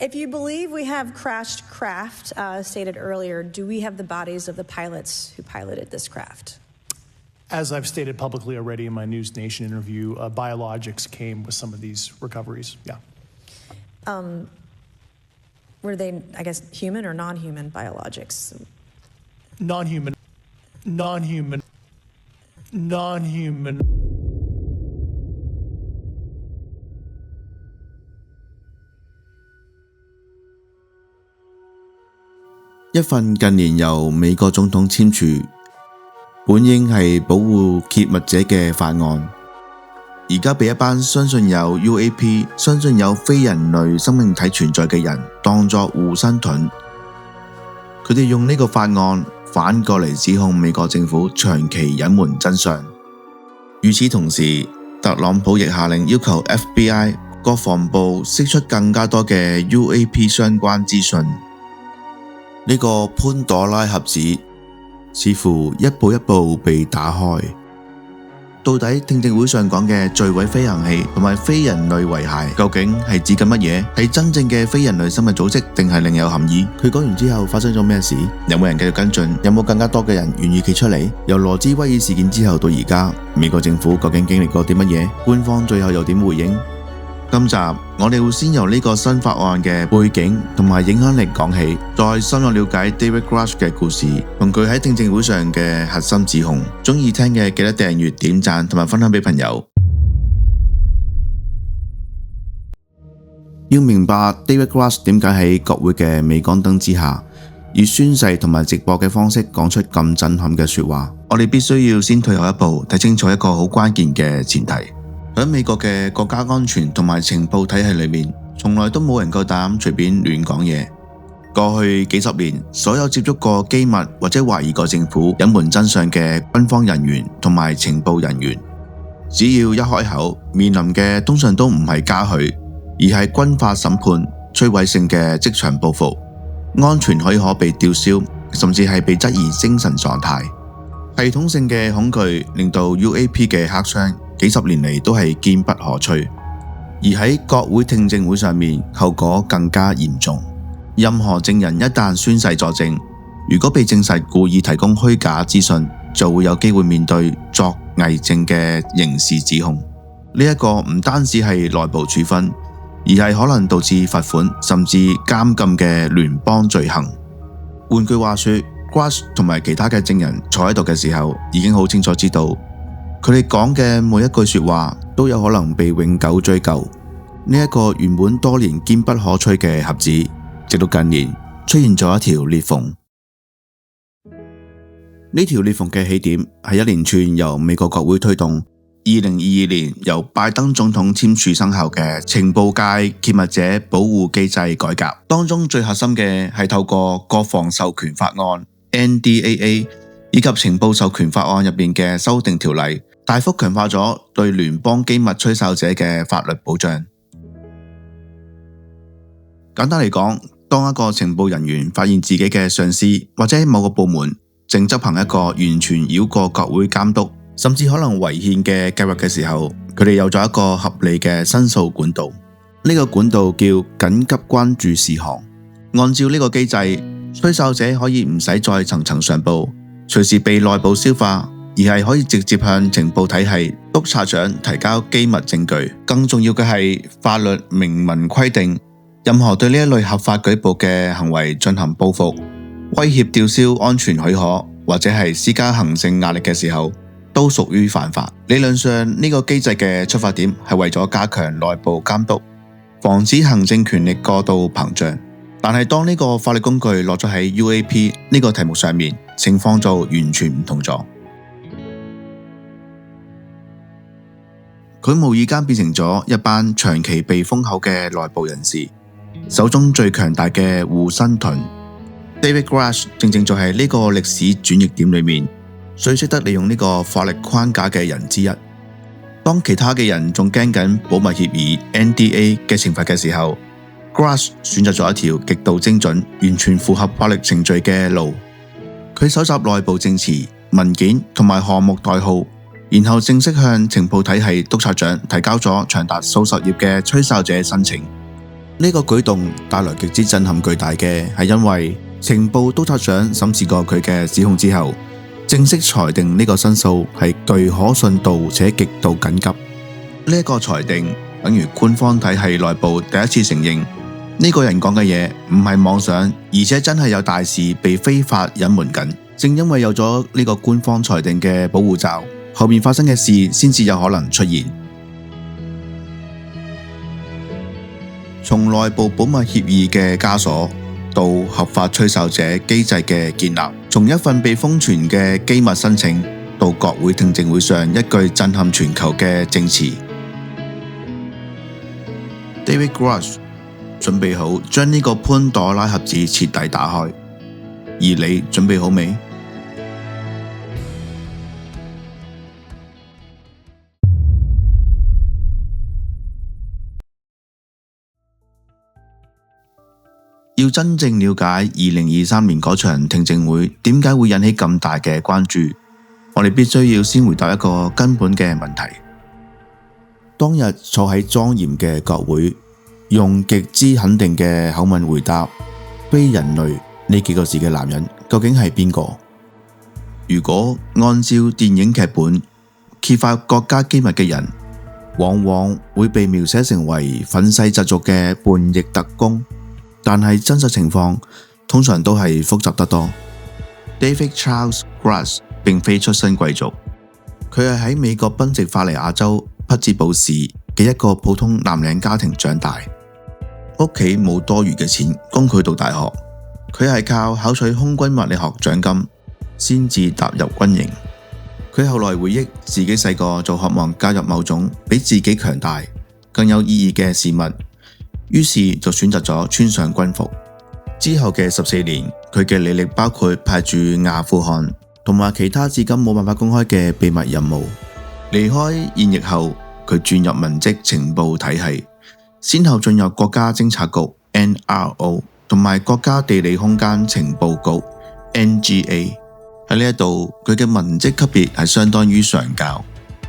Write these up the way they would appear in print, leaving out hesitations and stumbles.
If you believe we have crashed craft, stated earlier, do we have the bodies of the pilots who piloted this craft? As I've stated publicly already in my News Nation interview, biologics came with some of these recoveries, yeah. Were they, I guess, human or non-human biologics? Non-human. 一份近年由美國總統簽署，本應係保護揭密者嘅法案，而家被一班相信有 UAP、相信有非人類生命體存在嘅人當作護身盾。佢哋用呢個法案反過嚟指控美國政府長期隱瞞真相。與此同時，特朗普亦下令要求 FBI、國防部釋出更加多嘅 UAP 相關資訊。呢個潘朵拉盒子似乎一步一步被打開。到底聽證會上講嘅墜毀飛行器同埋非人類遺骸究竟係指緊乜嘢？係真正嘅非人類生物組織定係另有含義？佢講完之後發生咗咩事？有冇人繼續跟進？有冇更加多嘅人願意企出嚟？由羅茲威爾事件之後到而家，美國政府究竟經歷過啲乜嘢？官方最後又點回應？今集我哋會先由呢個新法案嘅背景同埋影響力講起，再深入了解 David Grush 嘅故事同佢喺聽證會上嘅核心指控。鍾意聽嘅記得訂閱、點讚同埋分享俾朋友。要明白 David Grush 點解喺國會嘅鎂光燈之下，以宣誓同埋直播嘅方式講出咁震撼嘅說話，我哋必須要先退後一步，睇清楚一個好關鍵嘅前提。喺美國嘅國家安全同埋情報體系裏面，從來都冇人夠膽隨便亂講嘢。過去幾十年，所有接觸過機密或者懷疑過政府隱瞞真相嘅軍方人員同埋情報人員，只要一開口，面臨嘅通常都唔係嘉許，而係軍法審判、摧毀性嘅職場報復，安全許可被吊銷，甚至係被質疑精神狀態。系統性嘅恐懼令到 UAP 嘅黑箱幾十年嚟都係堅不可摧，而喺國會聽證會上面，後果更加嚴重。任何證人一旦宣誓作證，如果被證實故意提供虛假資訊，就會有機會面對作偽證嘅刑事指控。呢一個唔單止係內部處分，而係可能導致罰款甚至監禁嘅聯邦罪行。換句話說， Grush 同埋其他嘅證人坐喺度嘅時候，已經好清楚知道佢哋講嘅每一句說話都有可能被永久追究。呢一個原本多年堅不可摧嘅盒子，直到近年出現咗一條裂縫。呢條裂縫嘅起點係一連串由美國國會推動2022年由拜登總統簽署生效嘅情報界揭密者保護機制改革，當中最核心嘅係透過國防授權法案 NDAA 以及情報授權法案入面嘅修訂條例，大幅強化咗對聯邦機密吹哨者嘅法律保障。簡單嚟講，當一個情報人員發現自己嘅上司或者某個部門正執行一個完全繞過國會監督，甚至可能違憲嘅計劃嘅時候，佢哋有咗一個合理嘅申訴管道。呢個管道叫緊急關注事項。按照呢個機制，吹哨者可以唔使再層層上報，隨時被內部消化，而係可以直接向情報體系督察長提交機密證據。更重要嘅係，法律明文規定，任何對呢一類合法舉報嘅行為進行報復、威脅吊銷安全許可或者係施加行政壓力嘅時候，都屬於犯法。理論上，呢個機制嘅出發點係為咗加強內部監督，防止行政權力過度膨脹。但係當呢個法律工具落咗喺 UAP 呢個題目上面，情況就完全唔同咗。佢無意間變成咗一班長期被封口嘅內部人士手中最強大嘅護身盾。David Grush 正正就係呢個歷史轉捩點裏面最識得利用呢個法律框架嘅人之一。當其他嘅人仲驚緊保密協議 NDA 嘅懲罰嘅時候， Grush 選擇咗一條極度精準、完全符合法律程序嘅路。佢搜集內部證詞、文件同埋項目代號，然後正式向情報體系督察長提交咗長達數十頁嘅吹哨者申請。呢個舉動帶來極之震撼巨大嘅係因為情報督察長審視過佢嘅指控之後，正式裁定呢個申訴係具可信度且極度緊急。呢個裁定等於官方體系內部第一次承認呢個人講嘅嘢唔係妄想，而且真係有大事被非法隱瞞緊。正因為有咗呢個官方裁定嘅保護罩，後面發生嘅事先至有可能出現。從內部保密協議嘅枷鎖到合法吹哨者機制嘅建立，從一份被封存嘅機密申請到國會聽證會上一句震撼全球嘅證詞。David Grusch 準備好將呢個潘朵拉盒子徹底打開，而你準備好未？要真正了解2023年嗰場聽證會點解會引起咁大嘅關注，我哋必須要先回答一個根本嘅問題。當日坐喺莊嚴嘅國會，用極之肯定嘅口吻回答非人類呢幾個字嘅男人究竟係邊個？如果按照電影劇本，揭發國家機密嘅人往往會被描寫成為憤世嫉俗嘅叛逆特工，但係真實情況通常都係複雜得多。David Charles Grusch 並非出身貴族，佢係喺美國賓夕法尼亞州匹茲堡市嘅一個普通藍領家庭長大，屋企冇多餘嘅錢供佢讀大學，佢係靠考取空軍物理學獎金先至踏入軍營。佢後來回憶自己細個就渴望加入某種比自己強大更有意義嘅事物，於是就選擇咗穿上軍服。之後嘅14年，佢嘅履歷包括派駐阿富汗同埋其他至今冇辦法公開嘅秘密任務。離開現役後，佢轉入文職情報體系，先後進入國家偵察局 NRO 同埋國家地理空間情報局 NGA。喺呢一度，佢嘅文職級別係相當於上校。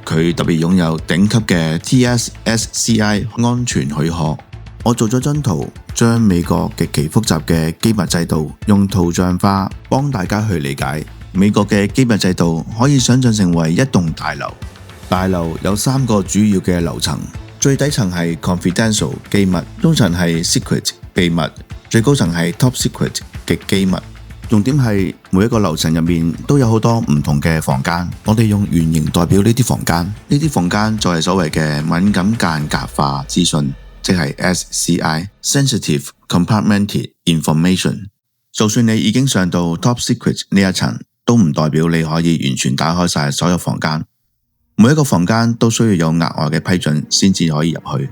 佢特別擁有頂級嘅 TSSCI 安全許可。我做咗張圖，將美國極其複雜嘅機密制度用圖像化，幫大家去理解。美國嘅機密制度可以想象成為一棟大樓，大樓有3個主要嘅樓層，最底層係 confidential 機密，中層係 secret 秘密，最高層係 top secret 極機密。重點係每一個樓層入面都有好多唔同嘅房間，我哋用圓形代表呢啲房間，呢啲房間就係所謂嘅敏感間隔化資訊，即係 SCI Sensitive Compartmented Information。就算你已經上到 Top Secret 呢一層，都唔代表你可以完全打開晒所有房間，每一個房間都需要有額外嘅批准先至可以入去。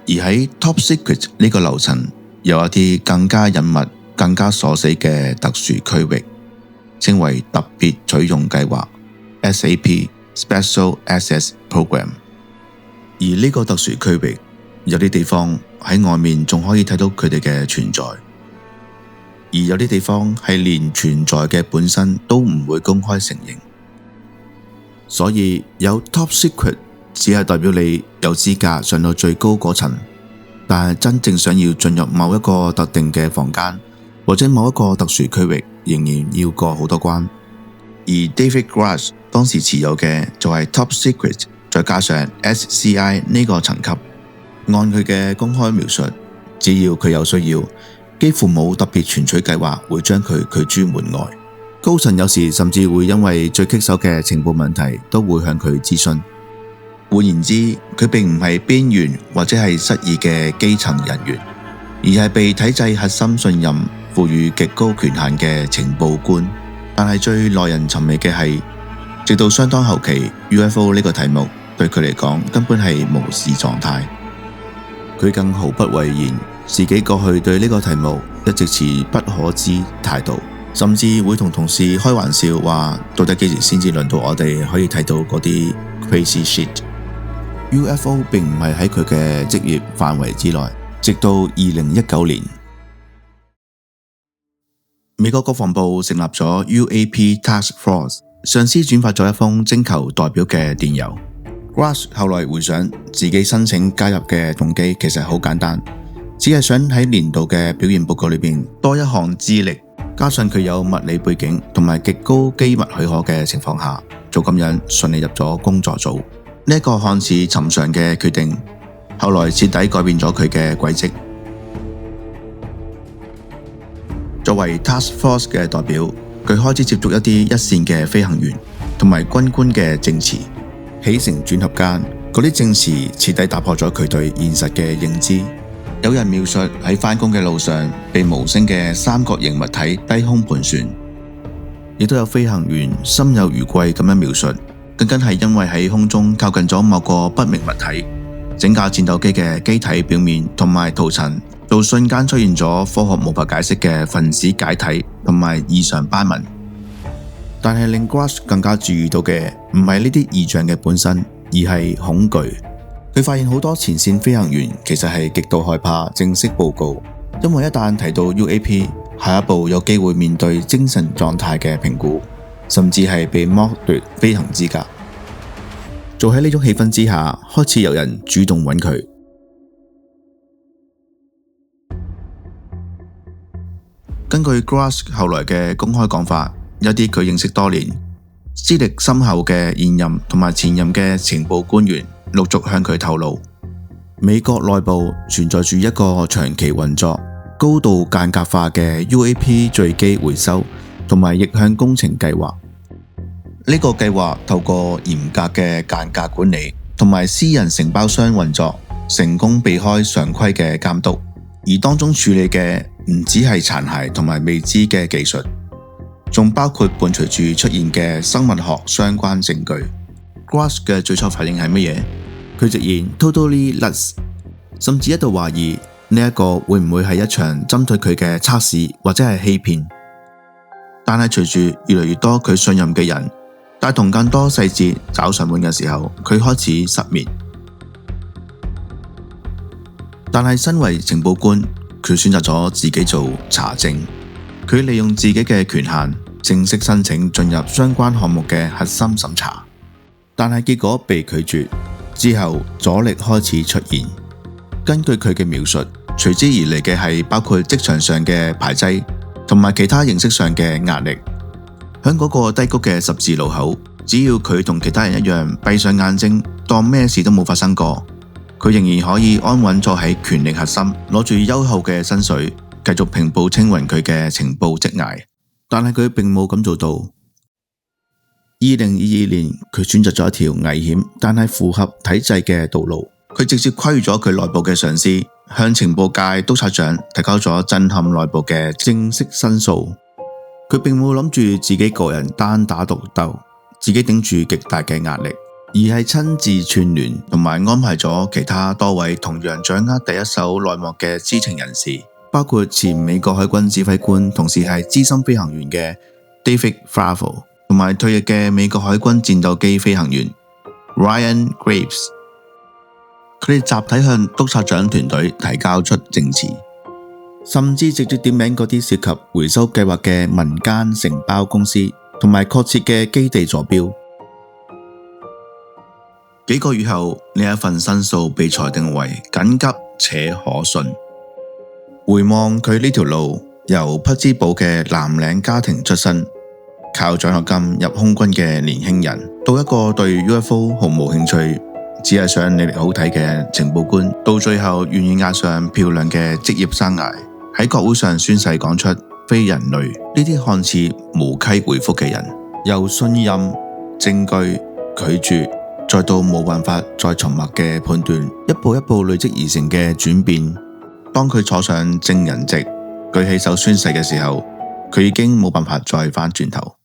而喺 Top Secret 呢個樓層有一啲更加隱密、更加鎖死嘅特殊區域，稱為特別取用計劃 SAP Special Access Program。 而呢個特殊區域有啲地方喺外面仲可以睇到佢哋嘅存在，而有啲地方係連存在嘅本身都唔會公開承認。所以有 Top Secret 只係代表你有資格上到最高嗰層，但係真正想要進入某一個特定嘅房間或者某一個特殊區域，仍然要過好多關。而 David Grusch 當時持有嘅就係 Top Secret 再加上 SCI 呢個層級。按佢嘅公開描述，只要佢有需要，幾乎冇特別存取計劃會將佢拒諸門外。高層有時甚至會因為最棘手嘅情報問題都會向佢諮詢。換言之，佢並唔係邊緣或者係失意嘅基層人員，而係被體制核心信任、賦予極高權限嘅情報官。但係最耐人尋味嘅係，直到相當後期 UFO 呢個題目對佢嚟講根本係無視狀態。佢更毫不諱言自己過去對呢個題目一直持不可知態度，甚至會同同事開玩笑話，到底幾時先至輪到我哋可以睇到嗰啲 crazy shit。 UFO 並唔係喺佢嘅職業範圍之內。直到2019年，美國國防部成立咗 UAP Task Force， 上司轉發咗一封徵求代表嘅電郵， Grass 後來回想自己申請加入嘅動機其實好簡單，只係想喺年度嘅表現報告裏邊多一項資歷，加上佢有物理背景同埋極高機密許可嘅情況下，就咁樣順利入咗工作組。呢一個看似尋常嘅決定，後來徹底改變咗佢嘅軌跡。作為 Task Force 嘅代表，佢開始接觸一啲一線嘅飛行員同埋軍官嘅證詞。起承轉合間，嗰啲證詞徹底打破咗佢對現實嘅認知。有人描述喺返工嘅路上被無聲嘅三角形物體低空盤旋，亦都有飛行員心有餘悸咁樣描述，僅僅係因為喺空中靠近咗某個不明物體，整架戰鬥機嘅機體表面同埋塗層就瞬間出現咗科學無法解釋嘅分子解體同埋異常斑紋。但係令 Grush 更加注意到嘅唔係呢啲異象嘅本身，而係恐懼。佢發現好多前線飛行員其實係極度害怕正式報告，因為一旦提到 UAP， 下一步有機會面對精神狀態嘅評估，甚至係被剝奪飛行資格。就喺呢種氣氛之下，開始有人主動揾佢。根據 Grush 後來嘅公開講法，有啲佢認識多年、資歷深厚嘅現任同埋前任嘅情報官員陸續向佢透露，美國內部存在住一個長期運作、高度間隔化嘅 UAP 墜機回收同埋逆向工程計劃。呢個計劃透過嚴格嘅間隔管理同埋私人承包商運作，成功避開常規嘅監督，而當中處理嘅唔只係殘骸同埋未知嘅技術，仲包括伴隨住出現嘅生物學相關證據。Grush 嘅最初反應係乜嘢？佢直言 totally nuts， 甚至一度懷疑呢一個會唔會係一場針對佢嘅測試或者係欺騙。但係隨住越嚟越多佢信任嘅人帶同更多細節找上門嘅時候，佢開始失眠。但係身為情報官，佢選擇咗自己做查證。佢利用自己嘅權限，正式申請進入相關項目嘅核心審查，但係結果被拒絕。之後阻力開始出現。根據佢嘅描述，隨之而嚟嘅係包括職場上嘅排擠同埋其他形式上嘅壓力。喺嗰個低谷嘅十字路口，只要佢同其他人一樣閉上眼睛，當咩事都冇發生過，佢仍然可以安穩坐喺權力核心，攞住優厚嘅薪水，繼續平步青雲佢嘅情報職涯。但係佢並冇咁做到。2022年，佢選擇咗一條危險但係符合體制嘅道路。佢直接跨越咗佢內部嘅上司，向情報界督察長提交咗震撼內部嘅正式申訴。佢並冇諗住自己個人單打獨鬥，自己頂住極大嘅壓力，而係親自串聯同埋安排咗其他多位同樣掌握第一手內幕嘅知情人士，包括前美國海軍指揮官，同時係資深飛行員嘅 David Fravor， 同埋退役嘅美國海軍戰鬥機飛行員 Ryan Graves。佢哋集體向督察長團隊提交出證詞，甚至直接點名嗰啲涉及回收計劃嘅民間承包公司同埋確切嘅基地坐標。幾個月後，呢一份申訴被裁定為緊急且可信。回望佢呢條路，由匹茲堡嘅藍領家庭出身，靠獎學金入空軍嘅年輕人，到一個對 UFO 毫無興趣，只係想履歷好睇嘅情報官，到最後願意押上漂亮嘅職業生涯，喺國會上宣誓講出非人類呢啲看似無稽回覆嘅人，由信任、證據、拒絕，再到冇辦法再沉默嘅判斷，一步一步累積而成嘅轉變。當佢坐上證人席，舉起手宣誓嘅時候，佢已經冇辦法再返轉頭。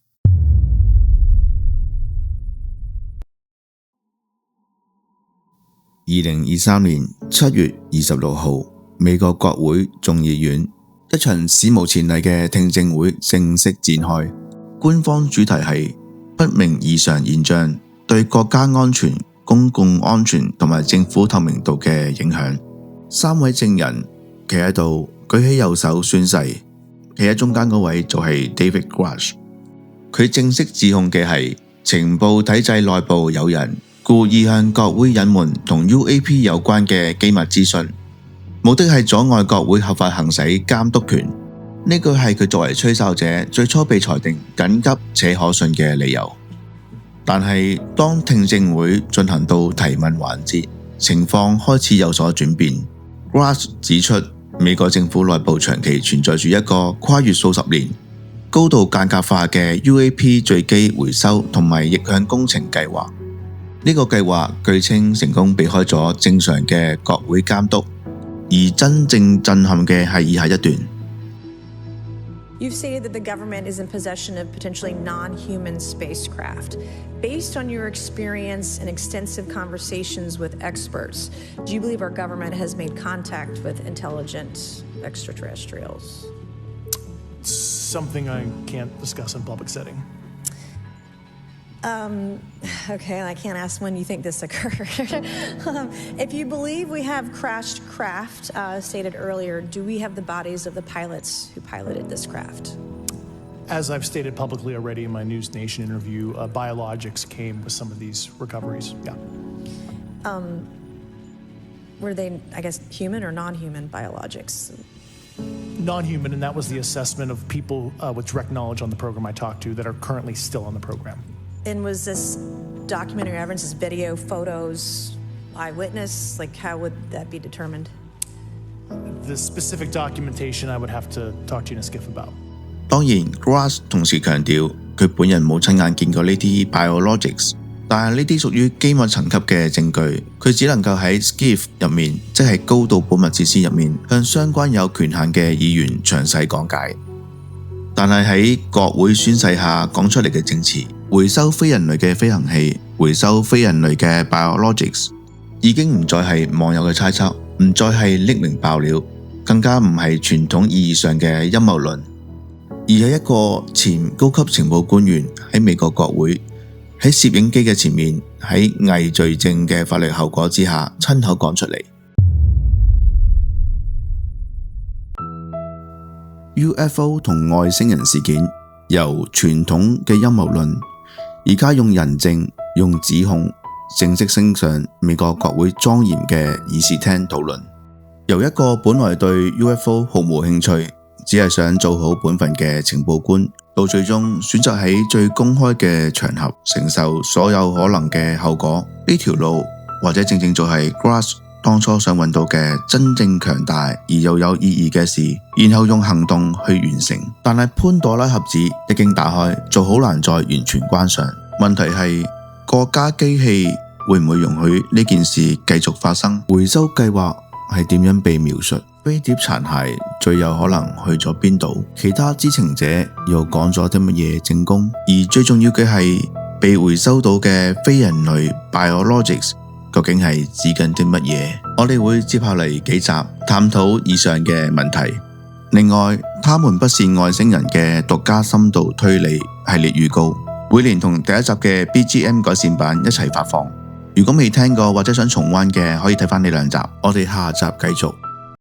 2023年7月26號，美國國會眾議院一場史無前例嘅聽證會正式展開。官方主題係不明異常現象對國家安全、公共安全同埋政府透明度嘅影響。三位證人企喺度，舉起右手宣誓。企喺中間嗰位就係 David Grush。佢正式指控嘅係情報體制內部有人故意向國會隱瞞同 UAP 有關嘅機密資訊，目的係阻礙國會合法行使監督權。呢個係佢作為吹哨者最初被裁定緊急且可信嘅理由。但係當聽證會進行到提問環節，情況開始有所轉變。Grass 指出，美國政府內部長期存在住一個跨越數十年、高度間隔化嘅 UAP 墜機回收同埋逆向工程計劃。呢個計劃據稱成功避開咗正常嘅國會監督，而真正震撼嘅係以下一段。You've stated that the government is in possession of potentially non-human spacecraft. Based on your experience and extensive conversations with experts, do you believe our government has made contact with intelligent extraterrestrials? Something I can't discuss in public setting. Okay, I can't ask when you think this occurred. If you believe we have crashed craft, stated earlier, do we have the bodies of the pilots who piloted this craft? As I've stated publicly already in my News Nation interview, biologics came with some of these recoveries. Yeah. Were they, I guess, human or non-human biologics? Non-human, and that was the assessment of people with direct knowledge on the program I talked to that are currently still on the program. And was this documentary evidence, this video, photos, eyewitness? Like, how would that be determined? The specific documentation I would have to talk to you in a skiff about. 當然 Grass 同時強調佢本人冇親眼見過呢啲 biologics， 但係呢啲屬於機密層級嘅證據，佢只能夠喺 skiff 入面，即係高度保密設施入面，向相關有權限嘅議員詳細講解。但係喺國會宣誓下講出嚟嘅證詞，回收非人類嘅飛行器，回收非人類嘅 biologics， 已經唔再係網友嘅猜測，唔再係匿名爆料，更加唔係傳統意義上嘅陰謀論，而係一個前高級情報官員喺美國國會喺攝影機嘅前面，喺偽罪證嘅法律後果之下親口講出嚟。UFO 同外星人事件由傳統嘅陰謀論，而家用人證、用指控正式升上美國國會莊嚴嘅議事廳討論。由一個本來對 UFO 毫無興趣，只係想做好本分嘅情報官，到最終選擇喺最公開嘅場合承受所有可能嘅後果，呢條路或者正正就係 Grass 當初想揾到嘅真正強大而又有意義嘅事，然後用行動去完成。但係潘朵拉盒子一經打開，就好難再完全關上。問題係國家機器會唔會容許呢件事繼續發生？回收計劃係點樣被描述？飛碟殘骸最有可能去咗邊度？其他知情者又講咗啲乜嘢證供？而最重要嘅係被回收到嘅非人類 biologics究竟係指緊啲乜嘢？我哋會接下嚟幾集探討以上嘅問題。另外，他們不是外星人嘅獨家深度推理系列預告，每年同第一集嘅 BGM 改善版一齊發放。如果未聽過或者想重溫嘅，可以睇返呢兩集。我哋下集繼續。